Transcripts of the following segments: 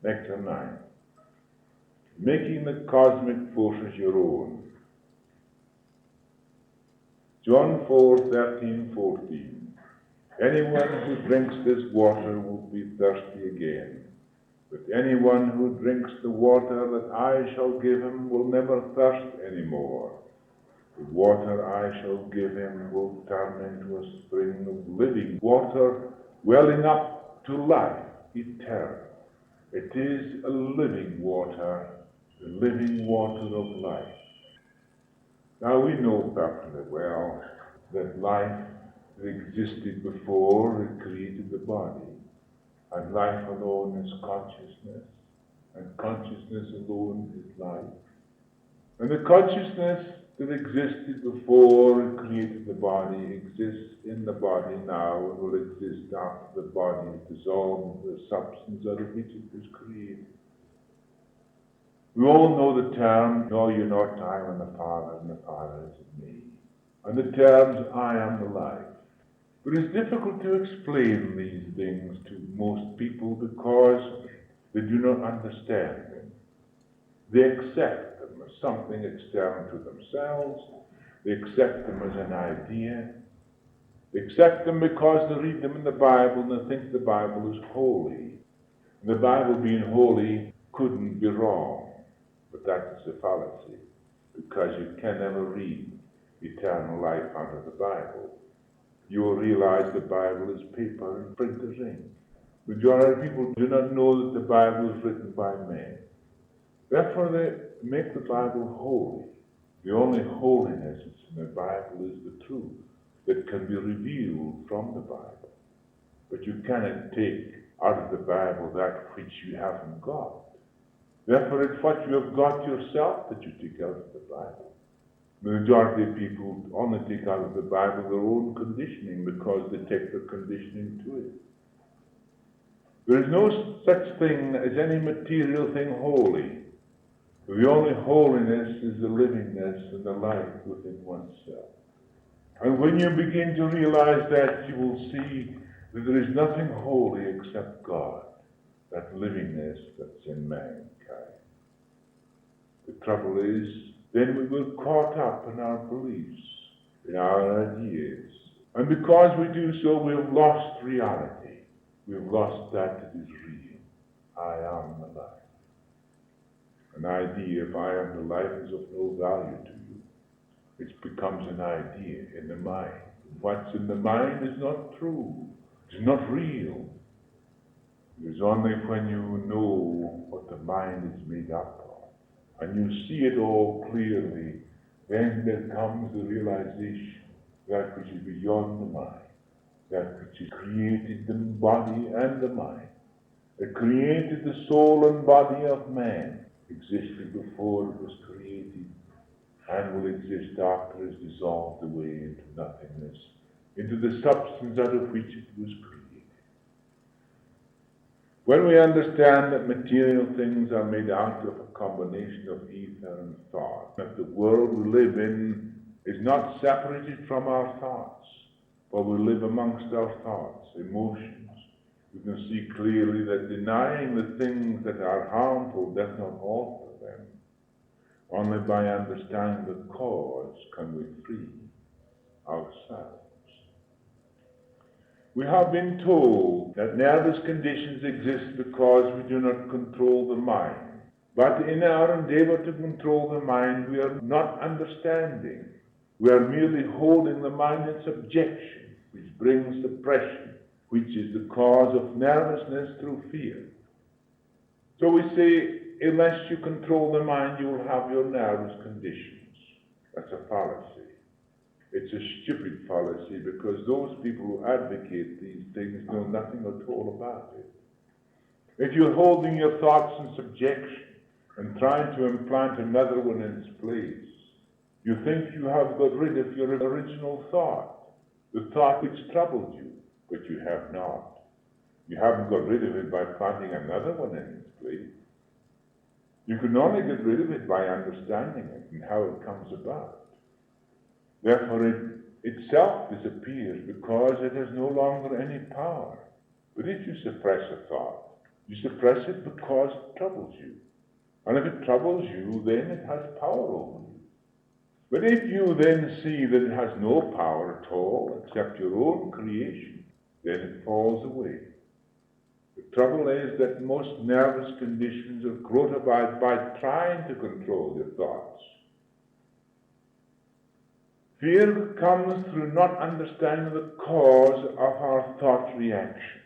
Lecture 9. Making the cosmic forces your own. John 4:13-14. Anyone who drinks this water will be thirsty again. But anyone who drinks the water that I shall give him will never thirst any more. The water I shall give him will turn into a spring of living water, welling up to life eternal. It is a living water, the living water of life. Now we know perfectly well that life existed before it created the body, and life alone is consciousness, and consciousness alone is life. And the consciousness that existed before it created the body exists in the body now and will exist after the body is dissolved into the substance out of which it was created. We all know the term, "No, you're not, I am the Father, and the Father is in me." And the terms, "I am the life." But it's difficult to explain these things to most people because they do not understand them. They accept them as something external to themselves. They accept them as an idea. They accept them because they read them in the Bible and they think the Bible is holy. And the Bible being holy couldn't be wrong. But that is a fallacy, because you can never read eternal life out of the Bible. You will realize the Bible is paper and printer's ink. The majority of people do not know that the Bible is written by men. Therefore, they make the Bible holy. The only holiness that's in the Bible is the truth that can be revealed from the Bible. But you cannot take out of the Bible that which you haven't got. Therefore, it's what you have got yourself that you take out of the Bible. The majority of people only take out of the Bible their own conditioning because they take their conditioning to it. There is no such thing as any material thing holy. The only holiness is the livingness and the life within oneself. And when you begin to realize that, you will see that there is nothing holy except God, that livingness that's in mankind. The trouble is, then we were caught up in our beliefs, in our ideas. And because we do so, we have lost reality. We have lost that that is real. I am the life. An idea, if I am the life, is of no value to you. It becomes an idea in the mind. What's in the mind is not true. It's not real. It is only when you know what the mind is made up of, and you see it all clearly, then there comes the realization that which is beyond the mind, that which has created the body and the mind, that created the soul and body of man, existed before it was created, and will exist after it is dissolved away into nothingness, into the substance out of which it was created. When we understand that material things are made out of a combination of ether and thought, that the world we live in is not separated from our thoughts, but we live amongst our thoughts, emotions, we can see clearly that denying the things that are harmful does not alter them. Only by understanding the cause can we free ourselves. We have been told that nervous conditions exist because we do not control the mind. But in our endeavor to control the mind, we are not understanding. We are merely holding the mind in subjection, which brings suppression, which is the cause of nervousness through fear. So we say, unless you control the mind, you will have your nervous conditions. That's a fallacy. It's a stupid fallacy, because those people who advocate these things know nothing at all about it. If you're holding your thoughts in subjection and trying to implant another one in its place, you think you have got rid of your original thought, the thought which troubled you, but you have not. You haven't got rid of it by planting another one in its place. You can only get rid of it by understanding it and how it comes about. Therefore, it itself disappears because it has no longer any power. But if you suppress a thought, You suppress it because it troubles you. And if it troubles you, then it has power over you. But if you then see that it has no power at all except your own creation, then it falls away. The trouble is that most nervous conditions are brought about by trying to control your thoughts. Fear comes through not understanding the cause of our thought reaction.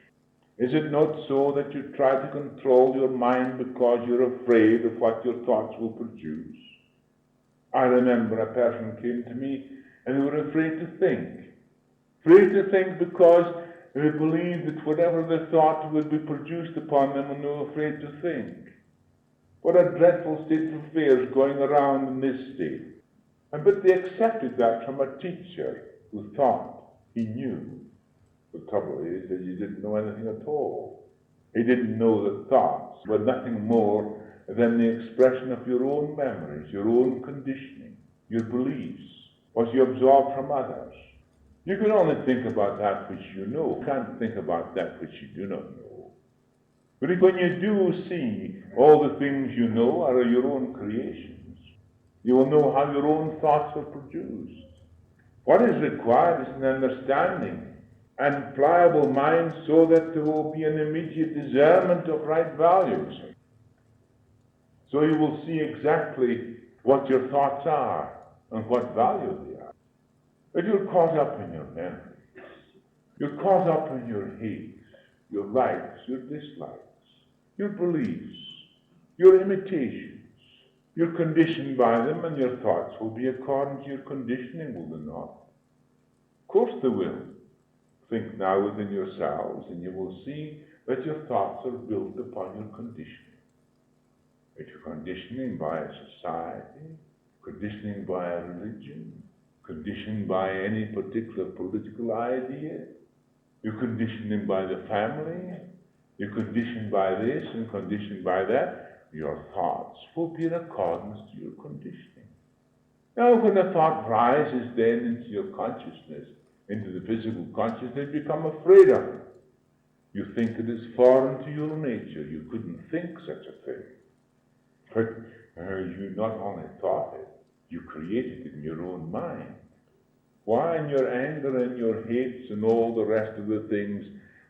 Is it not so that you try to control your mind because you're afraid of what your thoughts will produce? I remember a person came to me and they were afraid to think. Afraid to think because they believed that whatever they thought would be produced upon them, and they were afraid to think. What a dreadful state of affairs going around in this state. But they accepted that from a teacher who thought he knew. The trouble is that he didn't know anything at all. He didn't know that thoughts were nothing more than the expression of your own memories, your own conditioning, your beliefs, what you absorb from others. You can only think about that which you know. You can't think about that which you do not know. But when you do see all the things you know are your own creations, you will know how your own thoughts are produced. What is required is an understanding and pliable mind so that there will be an immediate discernment of right values. So you will see exactly what your thoughts are and what value they are. But you're caught up in your memories. You're caught up in your hates, your likes, your dislikes, your beliefs, your imitations. You're conditioned by them, and your thoughts will be according to your conditioning, will they not? Of course they will. Think now within yourselves, and you will see that your thoughts are built upon your conditioning. If you're conditioning by a society, conditioning by a religion, conditioned by any particular political idea, you're conditioning by the family, you're conditioned by this and conditioned by that, your thoughts will be in accordance to your conditioning. Now, when a thought rises then into your consciousness, into the physical consciousness, you become afraid of it. You think it is foreign to your nature. You couldn't think such a thing. But you not only thought it, you created it in your own mind. Why, in your anger and your hates and all the rest of the things,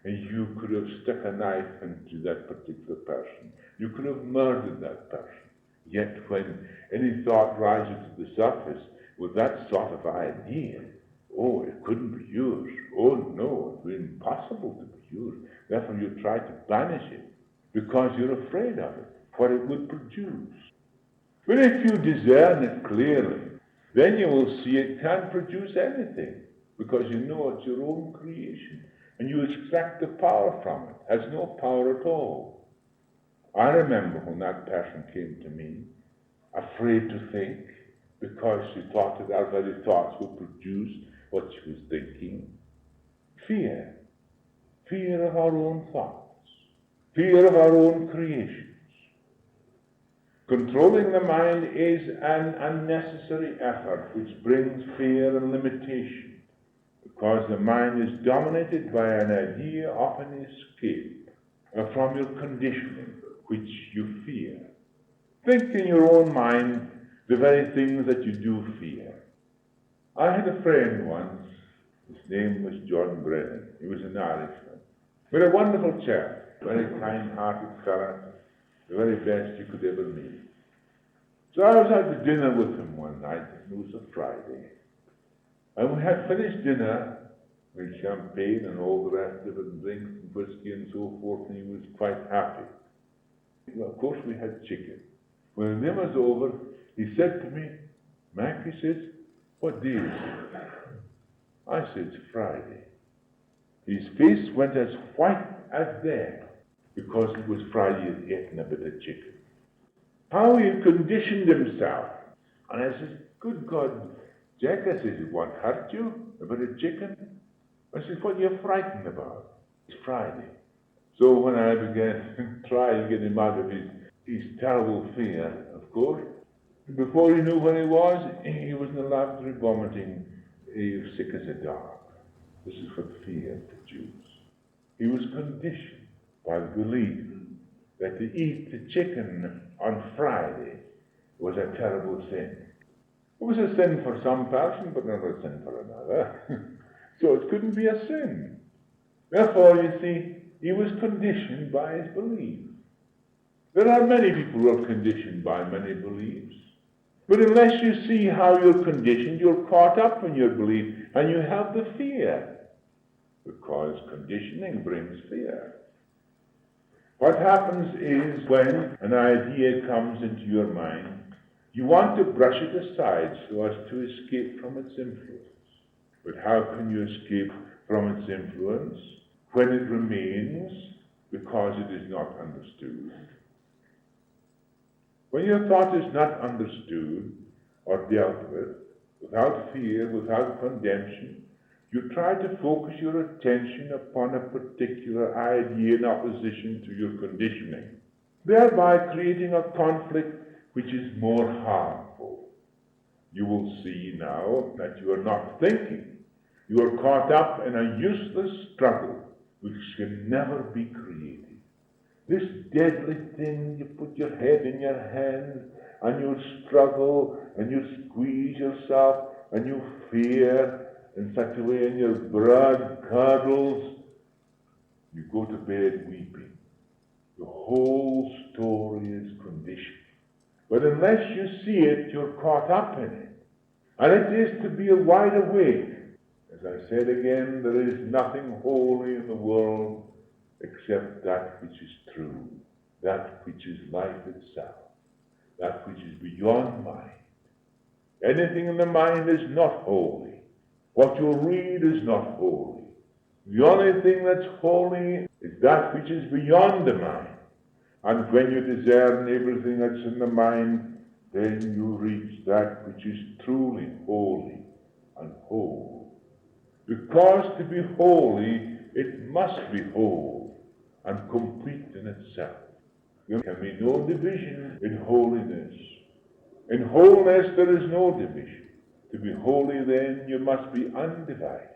you could have stuck a knife into that particular person. You could have murdered that person. Yet when any thought rises to the surface with that sort of idea, oh, it couldn't be yours. Oh, no, it would be impossible to be yours. Therefore, you try to banish it because you're afraid of it, what it would produce. But if you discern it clearly, then you will see it can't produce anything because you know it's your own creation and you extract the power from it. It has no power at all. I remember when that person came to me, afraid to think because she thought that our very thoughts would produce what she was thinking. Fear. Fear of our own thoughts. Fear of our own creations. Controlling the mind is an unnecessary effort which brings fear and limitation, because the mind is dominated by an idea of an escape from your conditioning, which you fear. Think in your own mind the very things that you do fear. I had a friend once, his name was John Brennan. He was an Irishman. But a wonderful chap, very kind-hearted fellow, the very best you could ever meet. So I was out to dinner with him one night, it was a Friday. And we had finished dinner with champagne and all the rest of it, and drinks and whiskey and so forth, and he was quite happy. Well, of course we had chicken. When the dinner was over, he said to me, "Mac," he says, "what day is it?" I said, "It's Friday." His face went as white as death because it was Friday and he had eaten a bit of chicken. How he had conditioned himself. And I said, "Good God, Jack," I said, "it won't hurt you, a bit of chicken." I said, "What are you frightened about? It's Friday." So when I began to try to get him out of his terrible fear, of course, before he knew where he was in the laboratory vomiting. He was sick as a dog. This is what fear produced. He was conditioned by the belief that to eat the chicken on Friday was a terrible sin. It was a sin for some person, but not a sin for another. So it couldn't be a sin. Therefore, you see, he was conditioned by his belief. There are many people who are conditioned by many beliefs. But unless you see how you're conditioned, you're caught up in your belief, and you have the fear. Because conditioning brings fear. What happens is when an idea comes into your mind, you want to brush it aside so as to escape from its influence. But how can you escape from its influence when it remains because it is not understood? When your thought is not understood or dealt with, without fear, without condemnation, you try to focus your attention upon a particular idea in opposition to your conditioning, thereby creating a conflict which is more harmful. You will see now that you are not thinking. You are caught up in a useless struggle which can never be created. This deadly thing, you put your head in your hand and you struggle and you squeeze yourself and you fear in such a way and your blood curdles. You go to bed weeping. The whole story is conditioned. But unless you see it, you're caught up in it. And it is to be wide awake. As I said again, there is nothing holy in the world except that which is true, that which is life itself, that which is beyond mind. Anything in the mind is not holy. What you read is not holy. The only thing that's holy is that which is beyond the mind. And when you discern everything that's in the mind, then you reach that which is truly holy and whole. Because to be holy, it must be whole and complete in itself. There can be no division in holiness. In wholeness there is no division. To be holy then, you must be undivided.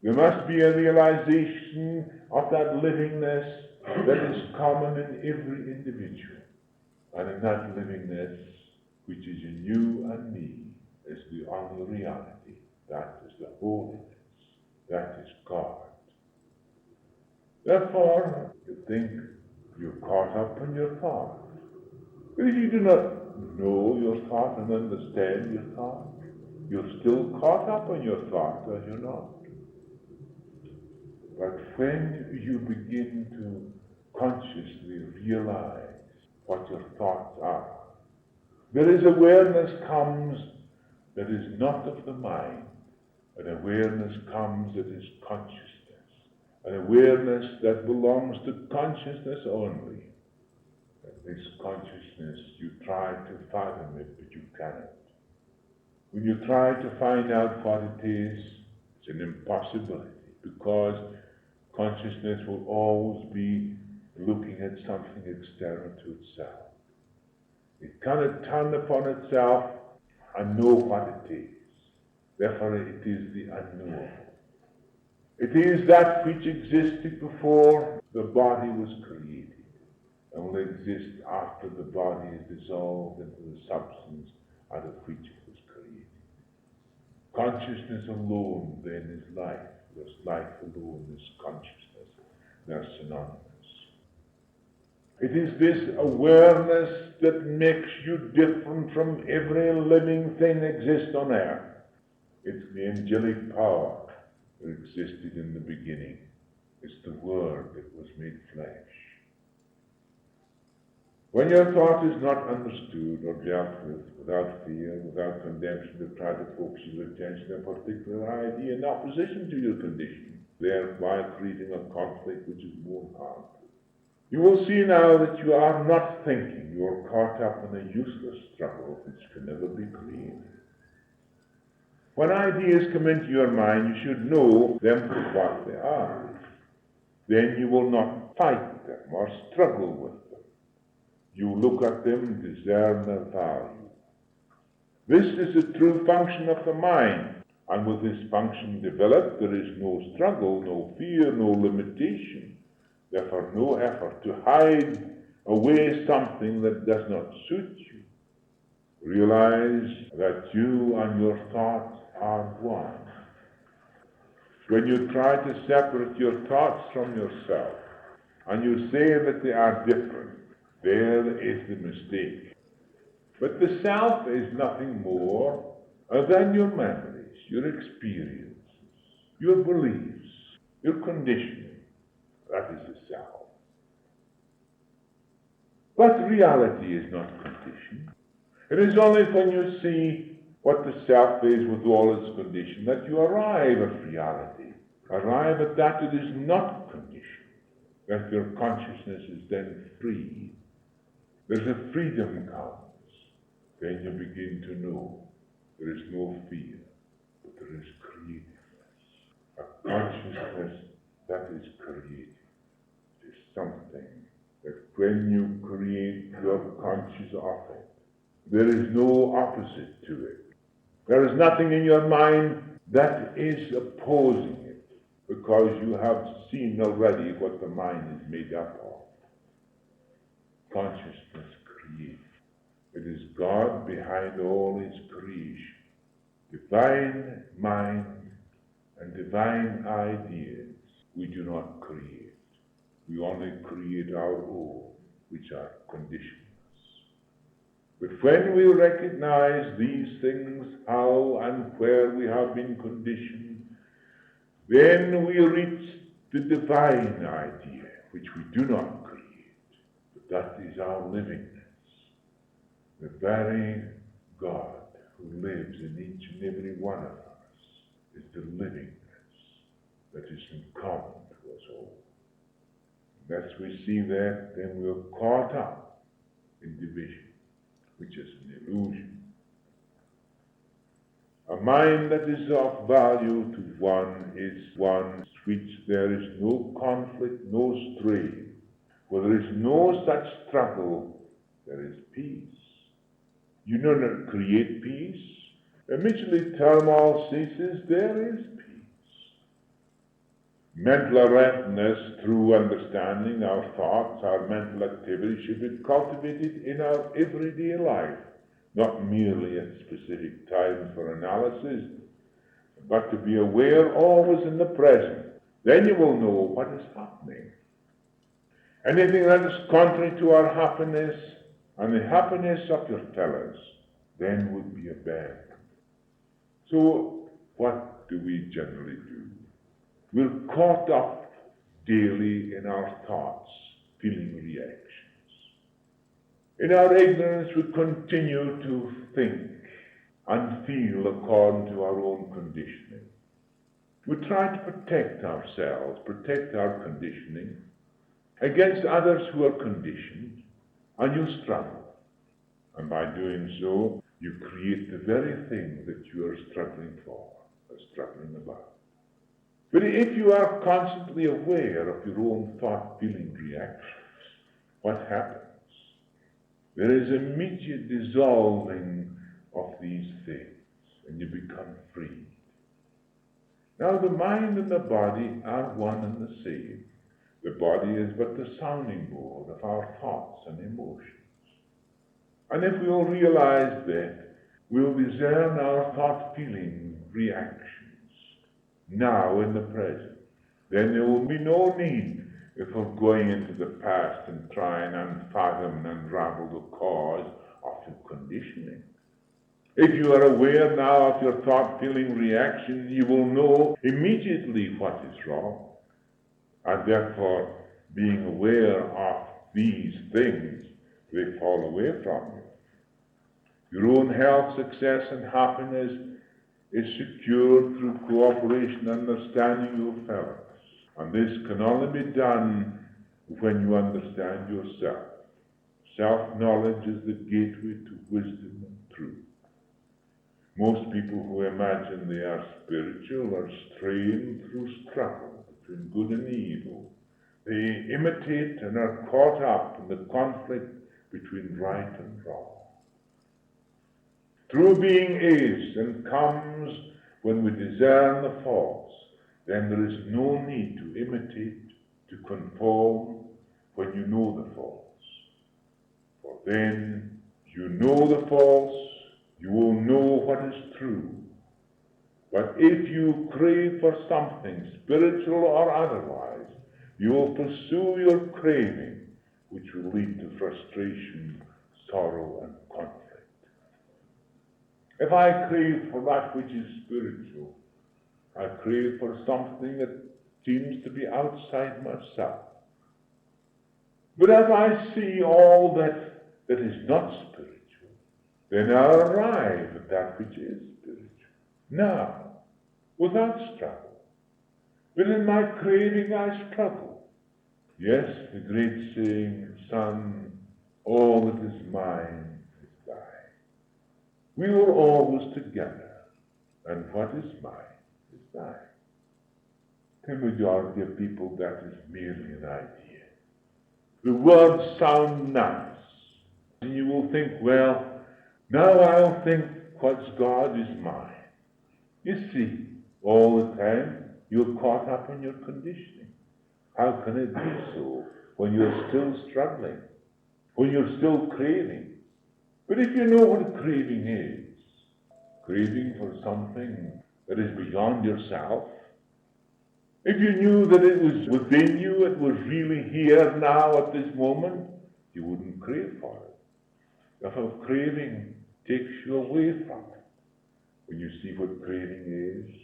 There must be a realization of that livingness that is common in every individual. And in that livingness, which is in you and me, is the only reality. That is the holiness. That is God. Therefore, you think you're caught up in your thought. But if you do not know your thought and understand your thought, you're still caught up in your thought, are you not? But when you begin to consciously realize what your thoughts are, there is awareness comes that is not of the mind. An awareness comes that is consciousness. An awareness that belongs to consciousness only. And this consciousness, you try to fathom it, but you cannot. When you try to find out what it is, it's an impossibility, because consciousness will always be looking at something external to itself. It cannot turn upon itself and know what it is. Therefore, it is the unknowable. It is that which existed before the body was created, and will exist after the body is dissolved into the substance out of which it was created. Consciousness alone, then, is life. Because life alone is consciousness. They're synonymous. It is this awareness that makes you different from every living thing that exists on earth. It's the angelic power that existed in the beginning. It's the Word that was made flesh. When your thought is not understood or dealt with, without fear, without condemnation, to try to focus your attention on a particular idea in opposition to your condition, thereby creating a conflict which is more harmful. You will see now that you are not thinking. You are caught up in a useless struggle which can never be created. When ideas come into your mind, you should know them for what they are. Then you will not fight them or struggle with them. You look at them and discern their value. This is the true function of the mind. And with this function developed, there is no struggle, no fear, no limitation. Therefore, no effort to hide away something that does not suit you. Realize that you and your thoughts are one. When you try to separate your thoughts from yourself, and you say that they are different, there is the mistake. But the self is nothing more than your memories, your experiences, your beliefs, your conditioning. That is the self. But reality is not conditioned. It is only when you see what the self is with all its condition that you arrive at reality, arrive at that it is not conditioned, that your consciousness is then free. There's a freedom comes. Then you begin to know there is no fear, but there is creativeness. A consciousness that is creative. It is something that when you create, you are conscious of it. There is no opposite to it. There is nothing in your mind that is opposing it, because you have seen already what the mind is made up of. Consciousness creates. It is God behind all His creation. Divine mind and divine ideas we do not create. We only create our own, which are conditions. But when we recognize these things, how and where we have been conditioned, then we reach the divine idea, which we do not create. But that is our livingness. The very God who lives in each and every one of us is the livingness that is in common to us all. Unless we see that, then we are caught up in division, which is an illusion. A mind that is of value to one is one which there is no conflict, no strain. Where there is no such struggle, there is peace. You do not create peace. Immediately turmoil ceases, there is peace. Mental alertness through understanding our thoughts, our mental activity should be cultivated in our everyday life, not merely at specific times for analysis, but to be aware always in the present. Then you will know what is happening. Anything that is contrary to our happiness and the happiness of your fellows, then would be a bad. So, what do we generally do? We're caught up daily in our thoughts, feeling reactions. In our ignorance, we continue to think and feel according to our own conditioning. We try to protect ourselves, protect our conditioning against others who are conditioned, and you struggle. And by doing so, you create the very thing that you are struggling for, or struggling about. But if you are constantly aware of your own thought, feeling, reactions, what happens? There is immediate dissolving of these things, and you become free. Now the mind and the body are one and the same. The body is but the sounding board of our thoughts and emotions. And if we will realize that, we will discern our thought, feeling, reactions now in the present. Then there will be no need for going into the past and trying and unfathom and unravel the cause of your conditioning. If you are aware now of your thought, feeling, reaction, you will know immediately what is wrong. And therefore, being aware of these things, they fall away from you. Your own health, success, and happiness is secured through cooperation and understanding your fellows. And this can only be done when you understand yourself. Self-knowledge is the gateway to wisdom and truth. Most people who imagine they are spiritual are straying through struggle between good and evil. They imitate and are caught up in the conflict between right and wrong. True being is and comes when we discern the false. Then there is no need to imitate, to conform when you know the false. For then you know the false, you will know what is true. But if you crave for something, spiritual or otherwise, you will pursue your craving, which will lead to frustration, sorrow, and conflict. If I crave for that which is spiritual, I crave for something that seems to be outside myself. But as I see all that is not spiritual, then I arrive at that which is spiritual. Now, without struggle. But in my craving I struggle. Yes, the great saying, son, all that is mine is thine. We were always together, and what is mine is thine. To the majority of people, that is merely an idea. The words sound nice, and you will think, well, now I'll think what's God is mine. You see, all the time you're caught up in your conditioning. How can it be so when you're still struggling, when you're still craving? But if you know what craving is, craving for something that is beyond yourself, if you knew that it was within you, it was really here now at this moment, you wouldn't crave for it. If a craving takes you away from it, when you see what craving is,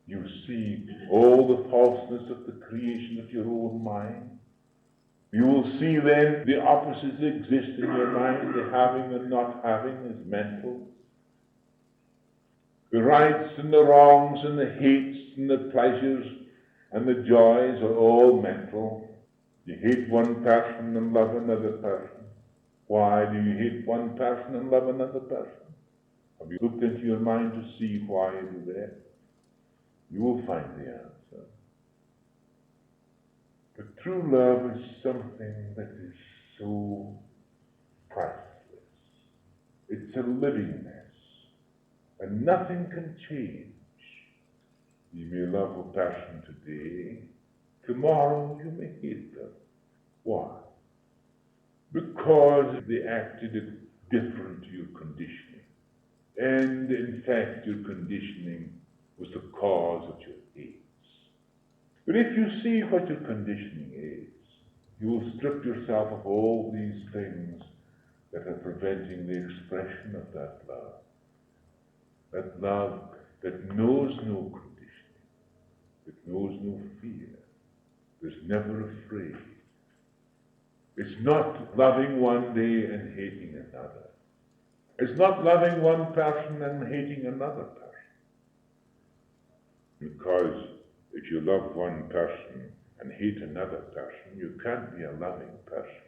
you see all the falseness of the creation of your own mind. You will see then the opposites exist in your mind. The having and not having is mental. The rights and the wrongs and the hates and the pleasures and the joys are all mental. You hate one person and love another person. Why do you hate one person and love another person? Have you looked into your mind to see why you do that? You will find the answer. But true love is something that is so priceless. It's a livingness, and nothing can change. You may love a person today, tomorrow you may hate them. Why? Because they acted different to your conditioning. And in fact, your conditioning was the cause of your hates. But if you see what your conditioning is, you will strip yourself of all these things that are preventing the expression of that love. That love that knows no conditioning, that knows no fear, is never afraid. It's not loving one day and hating another. It's not loving one person and hating another person. Because if you love one person and hate another person, you can't be a loving person.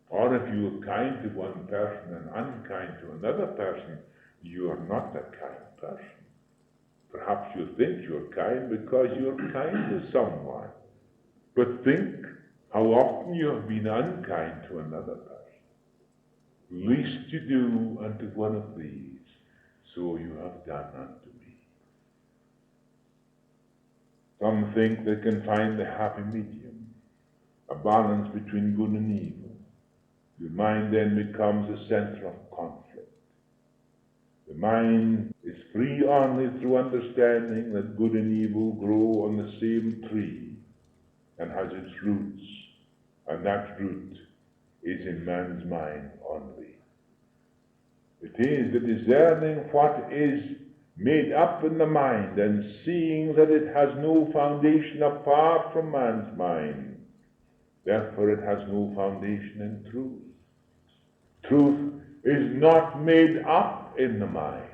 Or if you are kind to one person and unkind to another person, you are not a kind person. Perhaps you think you're kind because you're kind to someone. But think how often you have been unkind to another person. Least you do unto one of these, so you have done unto me. Some think they can find the happy medium, a balance between good and evil. Your mind then becomes a center of conflict. The mind is free only through understanding that good and evil grow on the same tree and has its roots, and that root is in man's mind only. It is the discerning what is made up in the mind and seeing that it has no foundation apart from man's mind. Therefore it has no foundation in truth. Truth is not made up in the mind,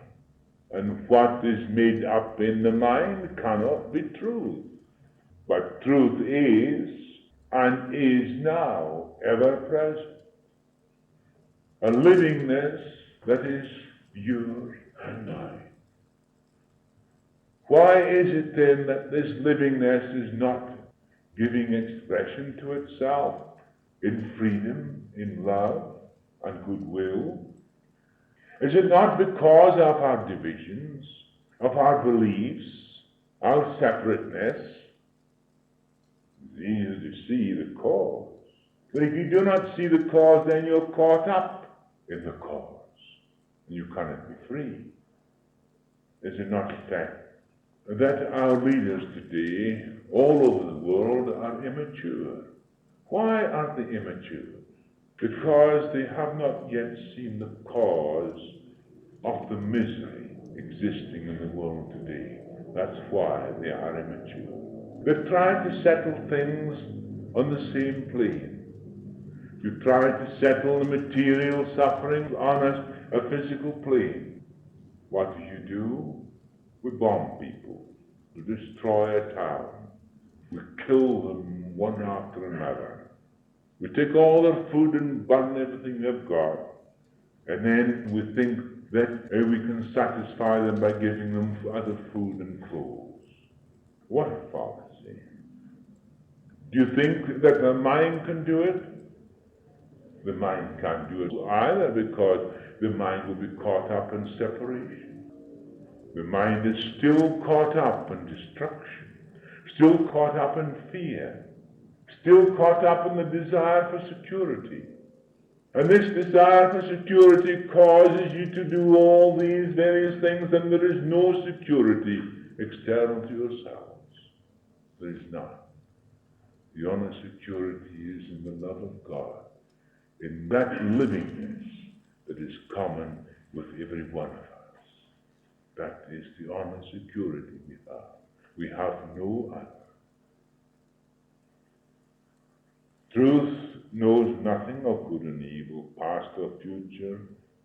and what is made up in the mind cannot be truth. But truth is, and is now, ever present. A livingness that is yours and mine. Why is it then that this livingness is not giving expression to itself in freedom, in love, and goodwill? Is it not because of our divisions, of our beliefs, our separateness? It's easy to see the cause. But if you do not see the cause, then you're caught up in the cause. And you cannot be free. Is it not a fact that our leaders today, all over the world, are immature? Why are they immature? Because they have not yet seen the cause of the misery existing in the world today. That's why they are immature. They've tried to settle things on the same plane. You try to settle the material suffering on a physical plane. What do? We bomb people. We destroy a town. We kill them one after another. We take all their food and burn everything they've got. And then we think that we can satisfy them by giving them other food and clothes. What a fallacy. Do you think that the mind can do it? The mind can't do it either, because the mind will be caught up in separation. The mind is still caught up in destruction, still caught up in fear, still caught up in the desire for security. And this desire for security causes you to do all these various things, and there is no security external to yourselves. There is none. The only security is in the love of God, in that livingness that is common with every one of us. That is the only security we have. We have no other. Truth knows nothing of good and evil, past or future.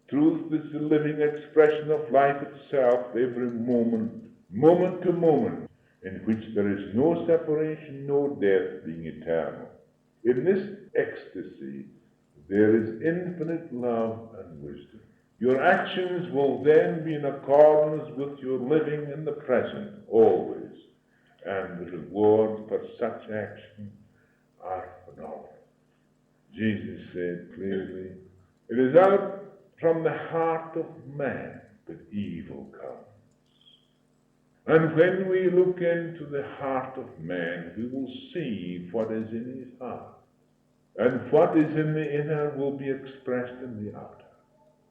Truth is the living expression of life itself, every moment, moment to moment, in which there is no separation, no death, being eternal. In this ecstasy, there is infinite love and wisdom. Your actions will then be in accordance with your living in the present, always. And the rewards for such action are phenomenal. Jesus said clearly, it is out from the heart of man that evil comes. And when we look into the heart of man, we will see what is in his heart. And what is in the inner will be expressed in the outer.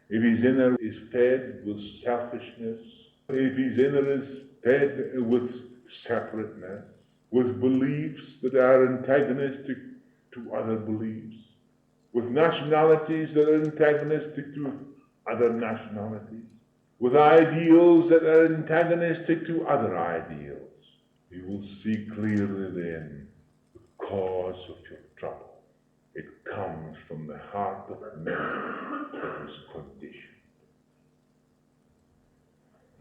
If his inner is fed with selfishness, if his inner is fed with separateness, with beliefs that are antagonistic to other beliefs, with nationalities that are antagonistic to other nationalities, with ideals that are antagonistic to other ideals, you will see clearly then the cause of your trouble. It comes from the heart of man that is conditioned.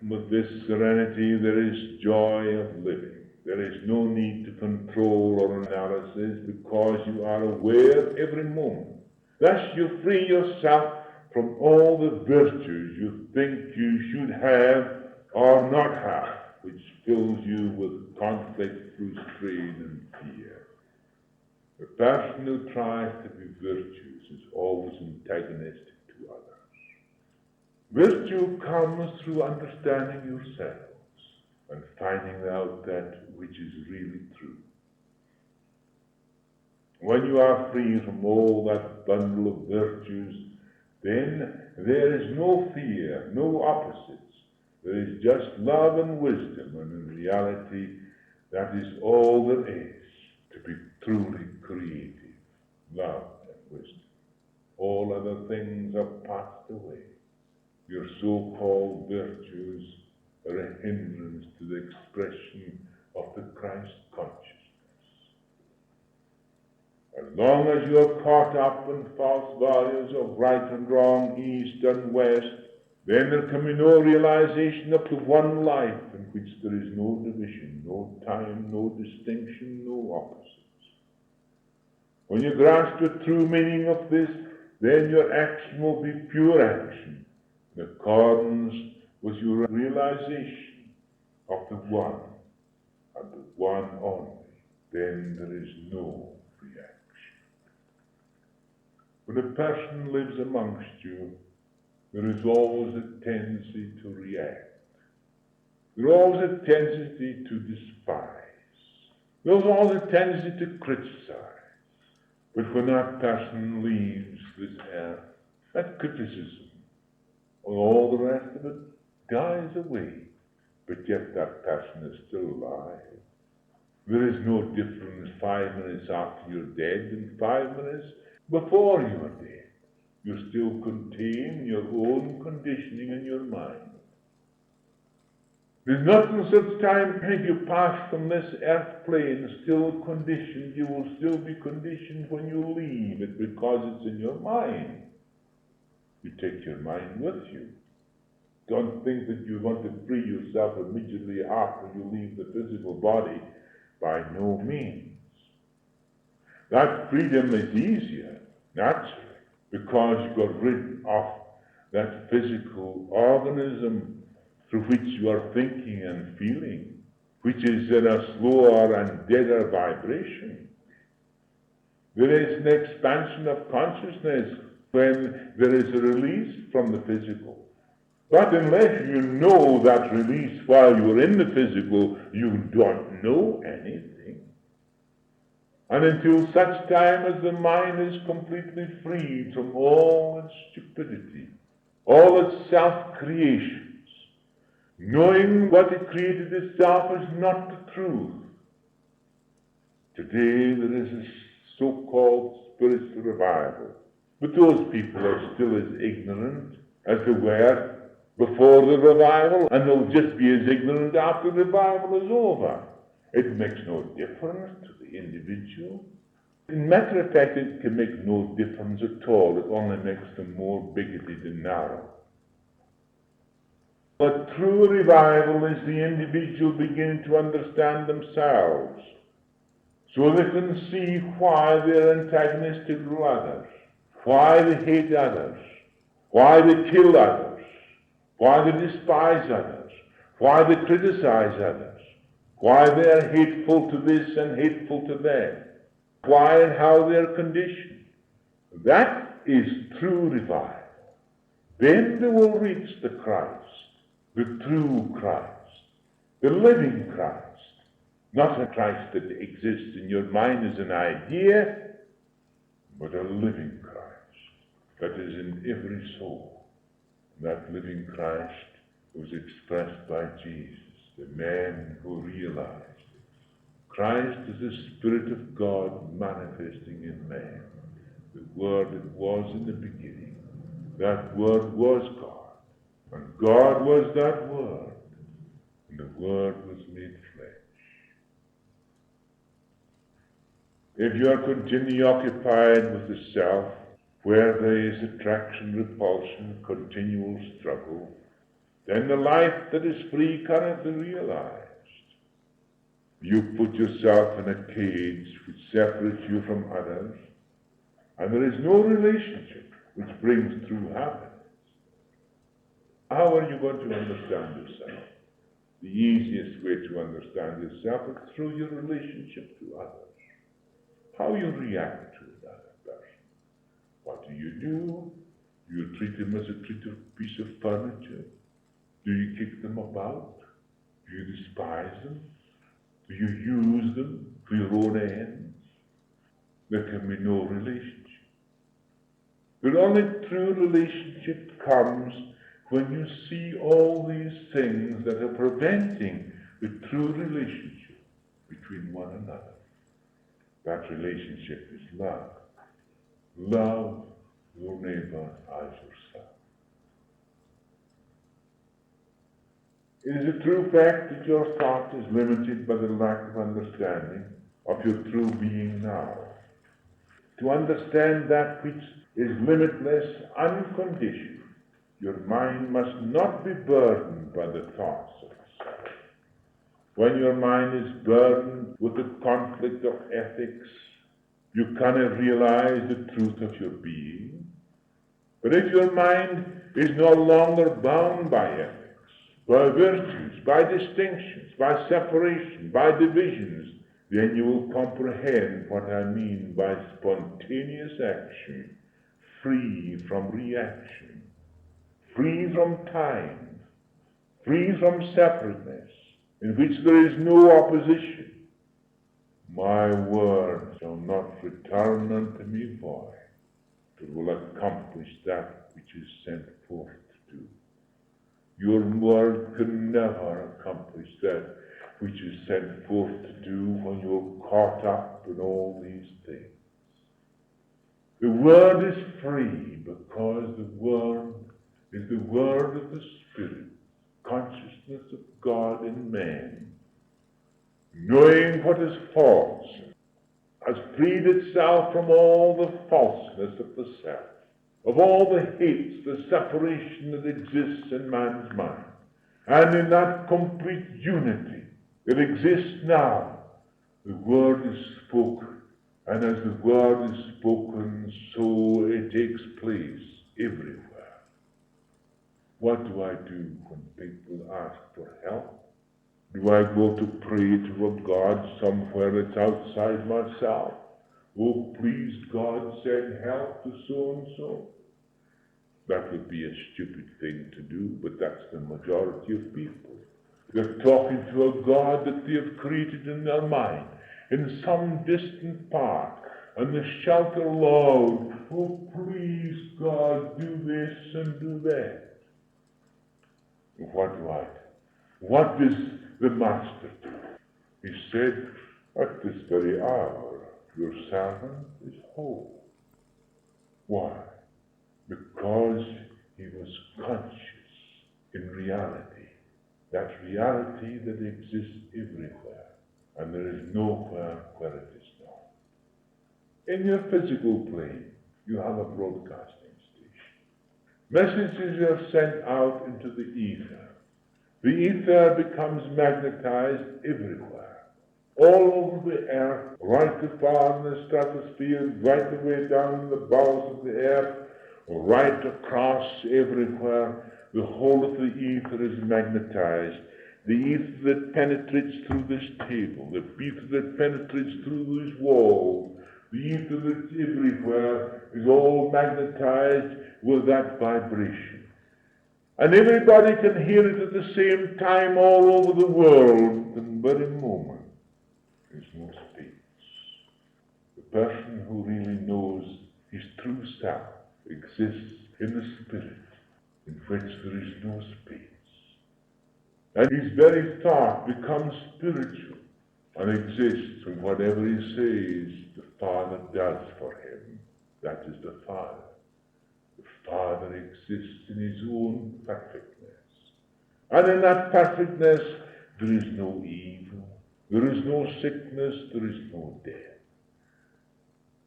With this serenity there is joy of living. There is no need to control or analysis, because you are aware every moment. Thus you free yourself from all the virtues you think you should have or not have, which fills you with conflict, frustration, and fear. The person who tries to be virtuous is always antagonistic to others. Virtue comes through understanding yourselves and finding out that which is really true. When you are free from all that bundle of virtues, then there is no fear, no opposites. There is just love and wisdom, and in reality, that is all there is to be truly creative, love and wisdom. All other things are passed away. Your so-called virtues are a hindrance to the expression of the Christ consciousness. As long as you are caught up in false values of right and wrong, east and west, then there can be no realization of the one life in which there is no division, no time, no distinction, no opposites. When you grasp the true meaning of this, then your action will be pure action, in accordance with your realization of the one, and the one only. Then there is no reaction. When a person lives amongst you, there is always a tendency to react. There is always a tendency to despise. There's all the tendency to criticize. But when that person leaves this earth, that criticism and all the rest of it dies away. But yet that person is still alive. There is no difference 5 minutes after you're dead and 5 minutes before you are dead. You still contain your own conditioning in your mind. There's nothing such time as you pass from this earth plane still conditioned. You will still be conditioned when you leave it because it's in your mind. You take your mind with you. Don't think that you want to free yourself immediately after you leave the physical body. By no means. That freedom is easier, naturally, because you got rid of that physical organism through which you are thinking and feeling, which is in a slower and deader vibration. There is an expansion of consciousness when there is a release from the physical. But unless you know that release while you are in the physical, you don't know anything. And until such time as the mind is completely freed from all its stupidity, all its self-creations, knowing what it created itself is not the truth. Today there is a so-called spiritual revival, but those people are still as ignorant as they were before the revival, and they'll just be as ignorant after the revival is over. It makes no difference to the individual. In matter of fact, it can make no difference at all. It only makes them more bigoted and narrow. But true revival is the individual beginning to understand themselves, so they can see why they're antagonistic to others, why they hate others, why they kill others, why they despise others, why they criticize others, why they are hateful to this and hateful to that, why and how they are conditioned. That is true revival. Then they will reach the Christ, the true Christ, the living Christ, not a Christ that exists in your mind as an idea, but a living Christ that is in every soul. That living Christ was expressed by Jesus, the man who realized it. Christ is the Spirit of God manifesting in man. The Word that was in the beginning. That Word was God. And God was that Word. And the Word was made flesh. If you are continually occupied with the self, where there is attraction, repulsion, continual struggle, then the life that is free cannot be realized. You put yourself in a cage which separates you from others, and there is no relationship which brings true happiness. How are you going to understand yourself? The easiest way to understand yourself is through your relationship to others. How you react to another person. What do? Do you treat them as a piece of furniture? Do you kick them about? Do you despise them? Do you use them for your own ends? There can be no relationship. But only true relationship comes when you see all these things that are preventing the true relationship between one another. That relationship is love. Love your neighbor as yourself. It is a true fact that your thought is limited by the lack of understanding of your true being now. To understand that which is limitless, unconditioned, your mind must not be burdened by the thoughts of itself. When your mind is burdened with the conflict of ethics, you cannot realize the truth of your being. But if your mind is no longer bound by ethics, by virtues, by distinctions, by separation, by divisions, then you will comprehend what I mean by spontaneous action, free from reaction, free from time, free from separateness, in which there is no opposition. My word shall not return unto me void, but will accomplish that which is sent forth to do. Your word can never accomplish that which is sent forth to do when you're caught up in all these things. The word is free because the word is the word of the Spirit, consciousness of God in man, knowing what is false, has freed itself from all the falseness of the self, of all the hates, the separation that exists in man's mind. And in that complete unity that exists now, the word is spoken. And as the word is spoken, so it takes place everywhere. What do I do when people ask for help? Do I go to pray to a God somewhere that's outside myself? Oh, please, God, send help to so-and-so. That would be a stupid thing to do, but that's the majority of people. They're talking to a God that they have created in their mind, in some distant part, and they shout aloud, oh, please, God, do this and do that. What do I do? What does the Master do? He said, at this very hour, your servant is whole. Why? Because he was conscious in reality, that reality that exists everywhere, and there is nowhere where it is not. In your physical plane, you have a broadcasting station. Messages are sent out into the ether. The ether becomes magnetized everywhere, all over the earth, right to far in the stratosphere, right the way down in the bowels of the earth, right across everywhere. The whole of the ether is magnetized. The ether that penetrates through this table, the ether that penetrates through these walls, the ether that's everywhere is all magnetized with that vibration. And everybody can hear it at the same time all over the world in the very moment. There's no space. The person who really knows his true self exists in the Spirit, in which there is no space. And his very thought becomes spiritual and exists in whatever he says the Father does for him. That is the Father. The Father exists in his own perfectness. And in that perfectness, there is no evil, there is no sickness, there is no death.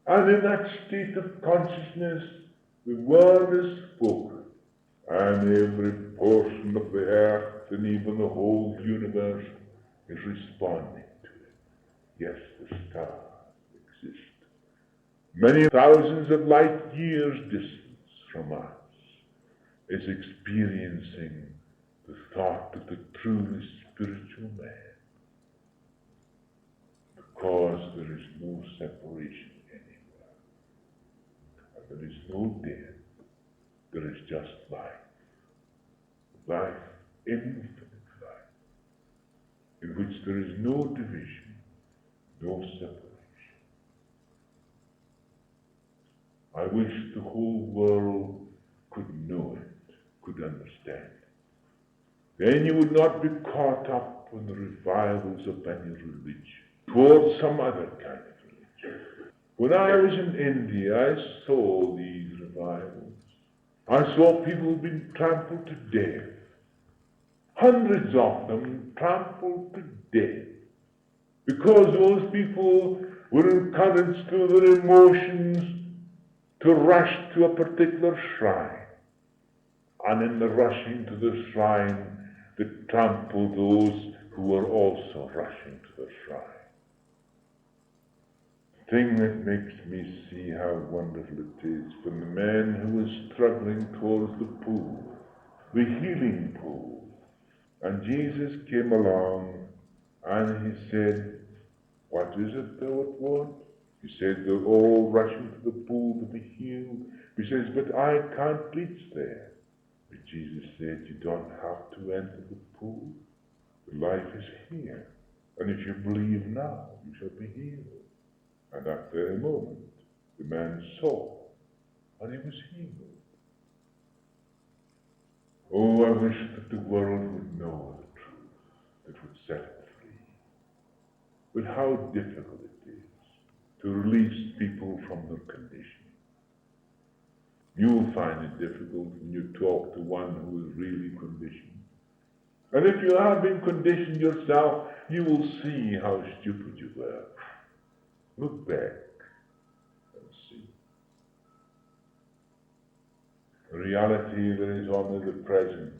And in that state of consciousness, the word is spoken, and every portion of the earth and even the whole universe is responding to it. Yes, the stars exist. Many thousands of light years distance from us is experiencing the thought of the truly spiritual man, because there is no separation anywhere, and there is no death. There is just life, infinite life, in which there is no division, no separation. I wish the whole world could know it, could understand it. Then you would not be caught up in the revivals of any religion, towards some other kind of religion. When I was in India, I saw these revivals. I saw people being trampled to death. Hundreds of them trampled to death. Because those people were encouraged through their emotions to rush to a particular shrine. And in the rushing to the shrine, they trampled those who were also rushing to the shrine. The thing that makes me see how wonderful it is when the man who was struggling towards the pool, the healing pool, and Jesus came along and he said, what is it thou want? He said, they're all rushing to the pool to be healed. He says, but I can't reach there. But Jesus said, you don't have to enter the pool. The life is here. And if you believe now, you shall be healed. At that very moment, the man saw, and he was healed. Oh, I wish that the world would know the truth that would set it free. But how difficult it is to release people from their condition. You'll find it difficult when you talk to one who is really conditioned. And if you have been conditioned yourself, you will see how stupid you were. Look back and see. In reality, there is only the present.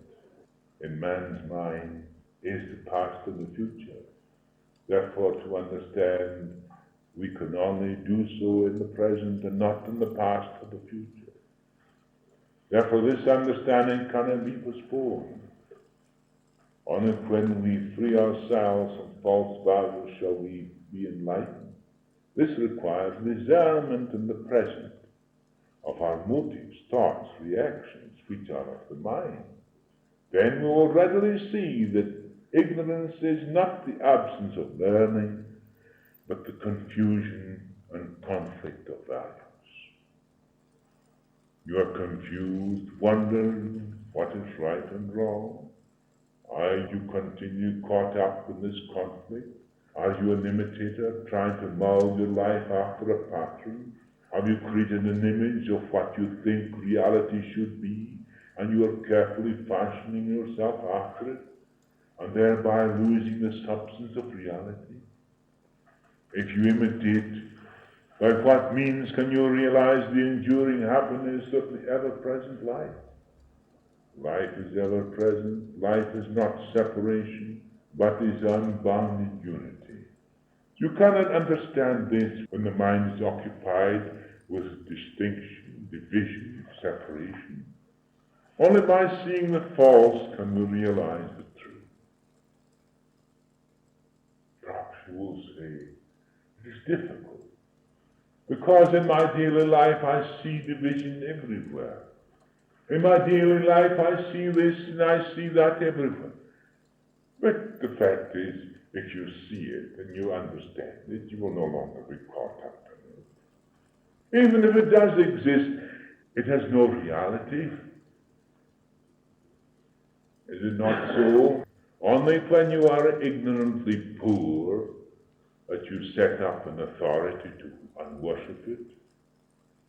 In man's mind is the past and the future. Therefore, to understand, we can only do so in the present and not in the past or the future. Therefore, this understanding cannot be postponed. Only when we free ourselves from false values shall we be enlightened. This requires discernment in the present of our motives, thoughts, reactions, which are of the mind. Then we will readily see that ignorance is not the absence of learning, but the confusion and conflict of values. You are confused, wondering what is right and wrong. Are you continue caught up in this conflict? Are you an imitator trying to mold your life after a pattern? Have you created an image of what you think reality should be, and you are carefully fashioning yourself after it, and thereby losing the substance of reality? If you imitate, by what means can you realize the enduring happiness of the ever-present life? Life is ever-present. Life is not separation, but is unbounded unity. You cannot understand this when the mind is occupied with distinction, division, separation. Only by seeing the false can we realize the truth. Perhaps you will say, it is difficult, because in my daily life I see division everywhere. In my daily life I see this and I see that everywhere. But the fact is, if you see it and you understand it, you will no longer be caught up in it. Even if it does exist, it has no reality. Is it not so? Only when you are ignorantly poor that you set up an authority to unworship it.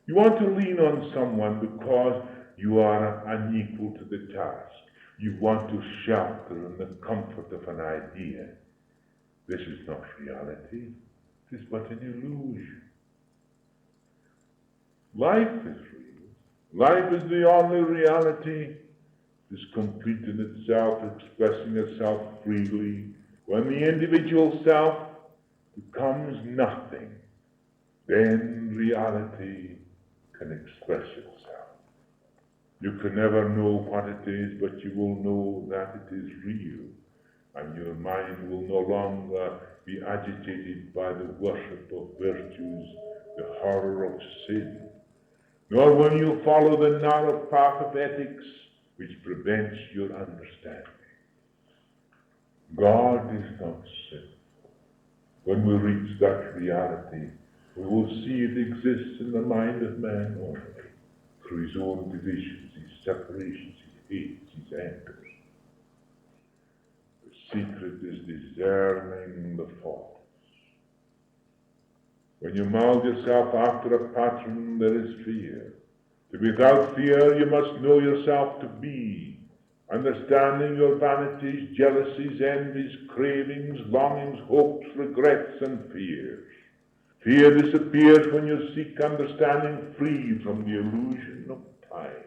You want to lean on someone because you are unequal to the task. You want to shelter in the comfort of an idea. This is not reality. It is but an illusion. Life is real. Life is the only reality. It is complete in itself, expressing itself freely. When the individual self becomes nothing, then reality can express itself. You can never know what it is, but you will know that it is real, and your mind will no longer be agitated by the worship of virtues, the horror of sin, nor will you follow the narrow path of ethics which prevents your understanding. God is not sinful. When we reach that reality, we will see it exists in the mind of man only, through his own divisions, his separations, his hates, his angers. The secret is discerning the false. When you mold yourself after a pattern, there is fear. Without fear, you must know yourself to be, understanding your vanities, jealousies, envies, cravings, longings, hopes, regrets, and fears. Fear disappears when you seek understanding free from the illusion of time.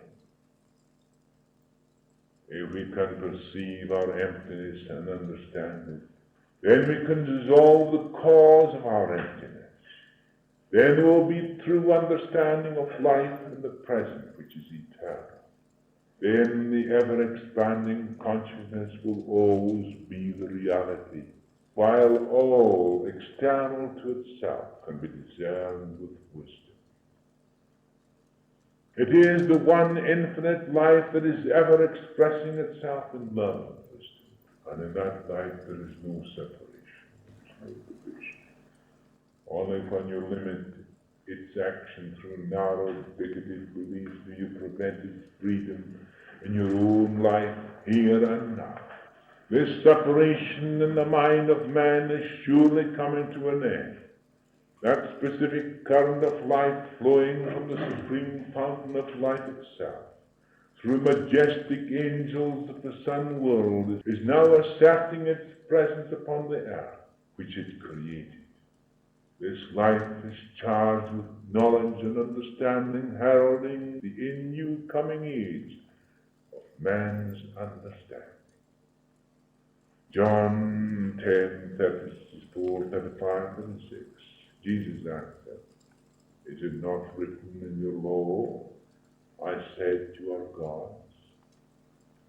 If we can perceive our emptiness and understand it, then we can dissolve the cause of our emptiness. Then there will be true understanding of life in the present, which is eternal. Then the ever-expanding consciousness will always be the reality, while all external to itself can be discerned with wisdom. It is the one infinite life that is ever expressing itself in love and wisdom, and in that life there is no separation. division. Only when you limit its action through narrow, bigoted beliefs do you prevent its freedom in your own life here and now. This separation in the mind of man is surely coming to an end. That specific current of light flowing from the supreme fountain of life itself, through majestic angels of the sun world, is now asserting its presence upon the earth which it created. This life is charged with knowledge and understanding, heralding the new coming age of man's understanding. John 10:34-35-36. Jesus answered, "Is it not written in your law, I said you are gods?"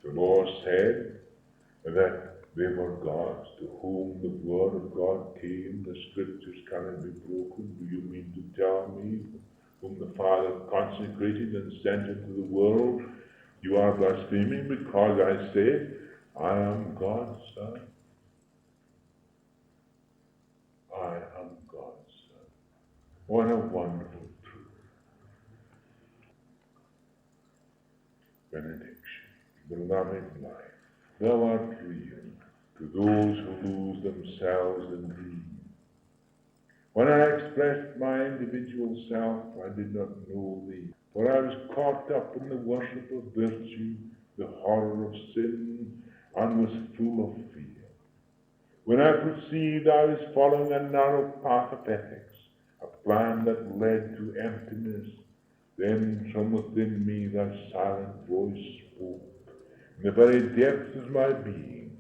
The law said that they were gods to whom the word of God came. The scriptures cannot be broken. Do you mean to tell me, whom the Father consecrated and sent into the world, you are blaspheming because I said, I am God's son? I am God's son. What a wonderful truth. Benediction. Beloved life, thou art real to those who lose themselves in dream. When I expressed my individual self, I did not know thee, for I was caught up in the worship of virtue, the horror of sin, and was full of fear. When I perceived I was following a narrow path of ethics, a plan that led to emptiness, then from within me that silent voice spoke, in the very depths of my being,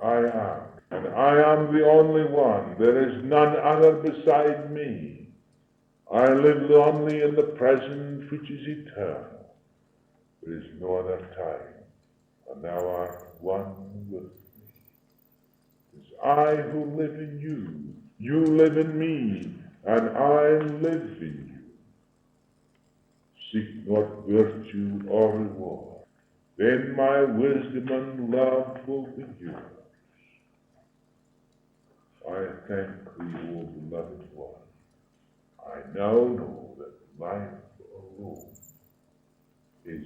I am, and I am the only one. There is none other beside me. I live only in the present which is eternal. There is no other time, and thou art one with me. It is I who live in you. You live in me, and I live in you. Seek not virtue or reward. Then my wisdom and love will be yours. I thank thee, O beloved one. I now know that life alone is